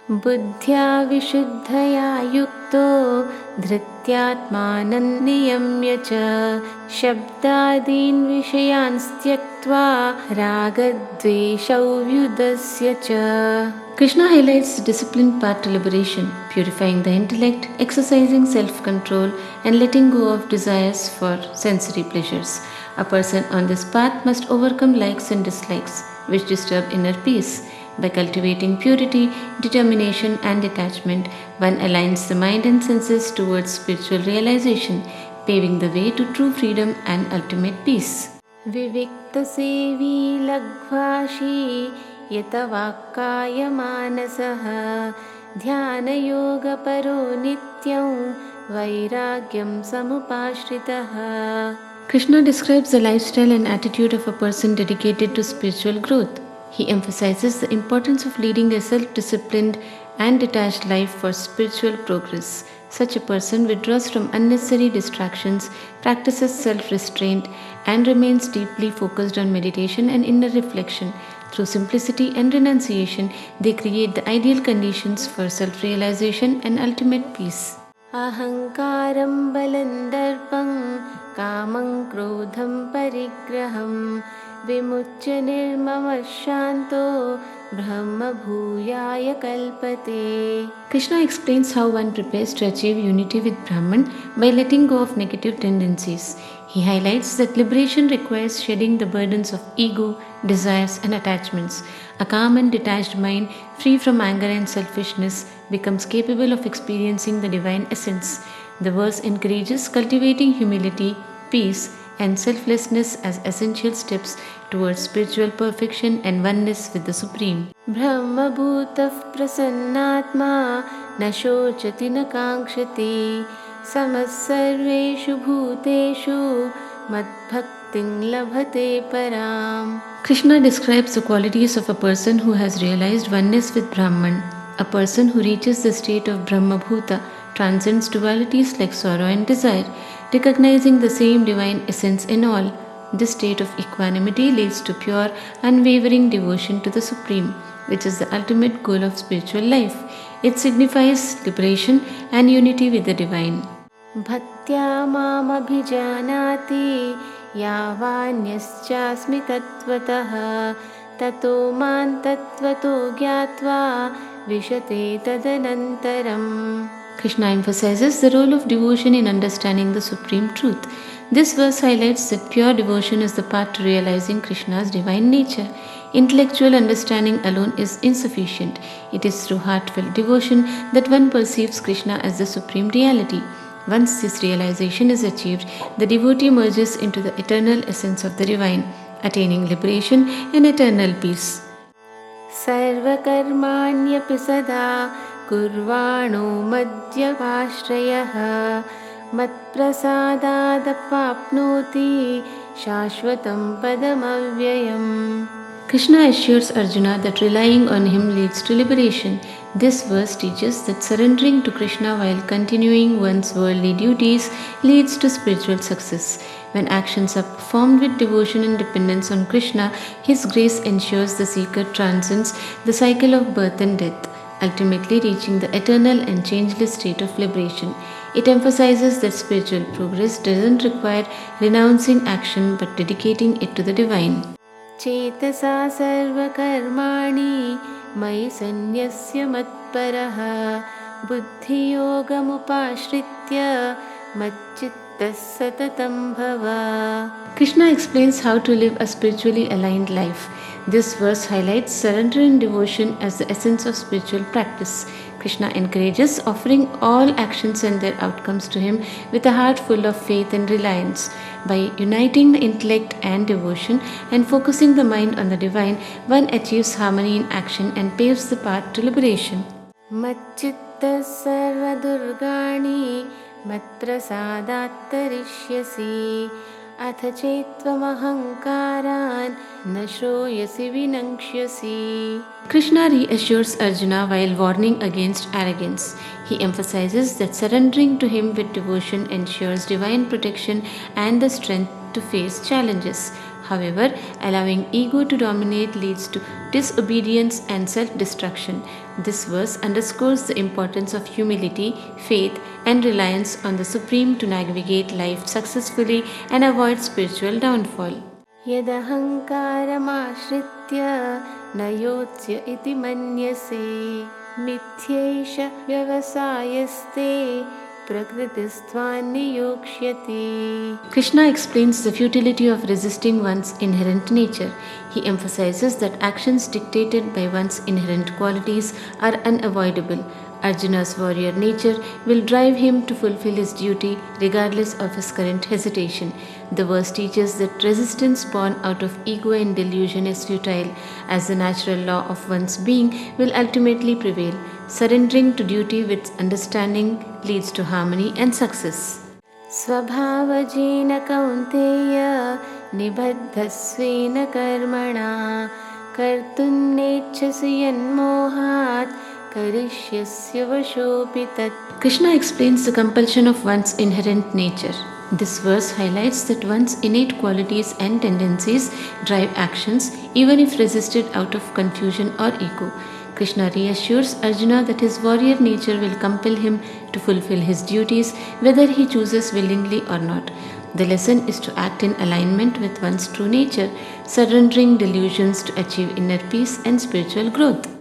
बुद्ध्या विशुद्धया युक्तो धृत्यात्मानं नियम्य च शब्दादीन् विषयान् त्यक्त्वा रागद्वेषौ व्युदस्य च. Krishna highlights the disciplined path to liberation, purifying the intellect, exercising self-control, and letting go of desires for sensory pleasures. A person on this path must overcome likes and dislikes, which disturb inner peace. By cultivating purity, determination, and detachment, one aligns the mind and senses towards spiritual realization, paving the way to true freedom and ultimate peace. Viviktasevi lagvashi yatavakkaya-manasah dhyanayogaparo nityam vairagyam samupashritah. Krishna describes the lifestyle and attitude of a person dedicated to spiritual growth. He emphasizes the importance of leading a self-disciplined and detached life for spiritual progress. Such a person withdraws from unnecessary distractions, practices self-restraint, and remains deeply focused on meditation and inner reflection. Through simplicity and renunciation, they create the ideal conditions for self-realization and ultimate peace. Ahankaram balandarpam kamam krodham parigraham vimucya nirmama shanto brahma bhuyaya kalpate. Krishna explains how one prepares to achieve unity with Brahman by letting go of negative tendencies. He highlights that liberation requires shedding the burdens of ego, desires, and attachments. A calm and detached mind, free from anger and selfishness, becomes capable of experiencing the divine essence. The verse encourages cultivating humility, peace, and selflessness as essential steps towards spiritual perfection and oneness with the Supreme. Brahma bhutah prasannatma na shochati na kankshati samas sarveshu bhuteshu madbhaktin labhate param. Krishna describes the qualities of a person who has realized oneness with Brahman. A person who reaches the state of Brahma bhuta transcends dualities like sorrow and desire, recognizing the same divine essence in all. This state of equanimity leads to pure, unwavering devotion to the Supreme, which is the ultimate goal of spiritual life. It signifies liberation and unity with the Divine. Bhaktya mam abhijanati yavanyaschasmi tattvatah tato man tattvato gyatva vishate tadanantaram. Krishna emphasizes the role of devotion in understanding the supreme truth. This verse highlights that pure devotion is the path to realizing Krishna's divine nature. Intellectual understanding alone is insufficient. It is through heartfelt devotion that one perceives Krishna as the supreme reality. Once this realization is achieved, the devotee merges into the eternal essence of the divine, attaining liberation and eternal peace. Sarvakarmanyapi sada kurvano madhyavashrayah matprasadadapapnoti shashvatam padamavyayam. Krishna assures Arjuna that relying on him leads to liberation. This verse teaches that surrendering to Krishna while continuing one's worldly duties leads to spiritual success. When actions are performed with devotion and dependence on Krishna, His grace ensures the seeker transcends the cycle of birth and death, ultimately reaching the eternal and changeless state of liberation. It emphasizes that spiritual progress doesn't require renouncing action but dedicating it to the divine. Chetasa sarvakarmani mai sanyasya matparaha buddhiyogamupashritya matchitta satatam bhava. Krishna explains how to live a spiritually aligned life. This verse highlights surrender and devotion as the essence of spiritual practice. Krishna encourages offering all actions and their outcomes to Him with a heart full of faith and reliance. By uniting the intellect and devotion and focusing the mind on the divine, one achieves harmony in action and paves the path to liberation. Matchitta sarva durgani matprasadattarishyasi atha chettvamahankaran na shroyasi vinangshyasi. Krishna reassures Arjuna while warning against arrogance. He emphasizes that surrendering to him with devotion ensures divine protection and the strength to face challenges. However, allowing ego to dominate leads to disobedience and self destruction. This verse underscores the importance of humility, faith, and reliance on the Supreme to navigate life successfully and avoid spiritual downfall. यदहङ्कारमाश्रित्य न योत्स्य इति मन्यसे मिथ्यैष व्यवसायस्ते prakritiस्त्वान्नियोक्ष्यति. Krishna explains the futility of resisting one's inherent nature. He emphasizes that actions dictated by one's inherent qualities are unavoidable. Arjuna's warrior nature will drive him to fulfill his duty regardless of his current hesitation. The verse teaches that resistance born out of ego and delusion is futile, as the natural law of one's being will ultimately prevail. Surrendering to duty with understanding leads to harmony and success. स्वभावजेन Kaunteya निबद्धस्वेन कर्मणा कर्तुं नेच्छसि यन्मोहात् करिष्यस्य वशोऽपि तत्. Krishna explains the compulsion of one's inherent nature. This verse highlights that one's innate qualities and tendencies drive actions even if resisted out of confusion or ego. Krishna reassures Arjuna that his warrior nature will compel him to fulfill his duties whether he chooses willingly or not. The lesson is to act in alignment with one's true nature, surrendering delusions to achieve inner peace and spiritual growth.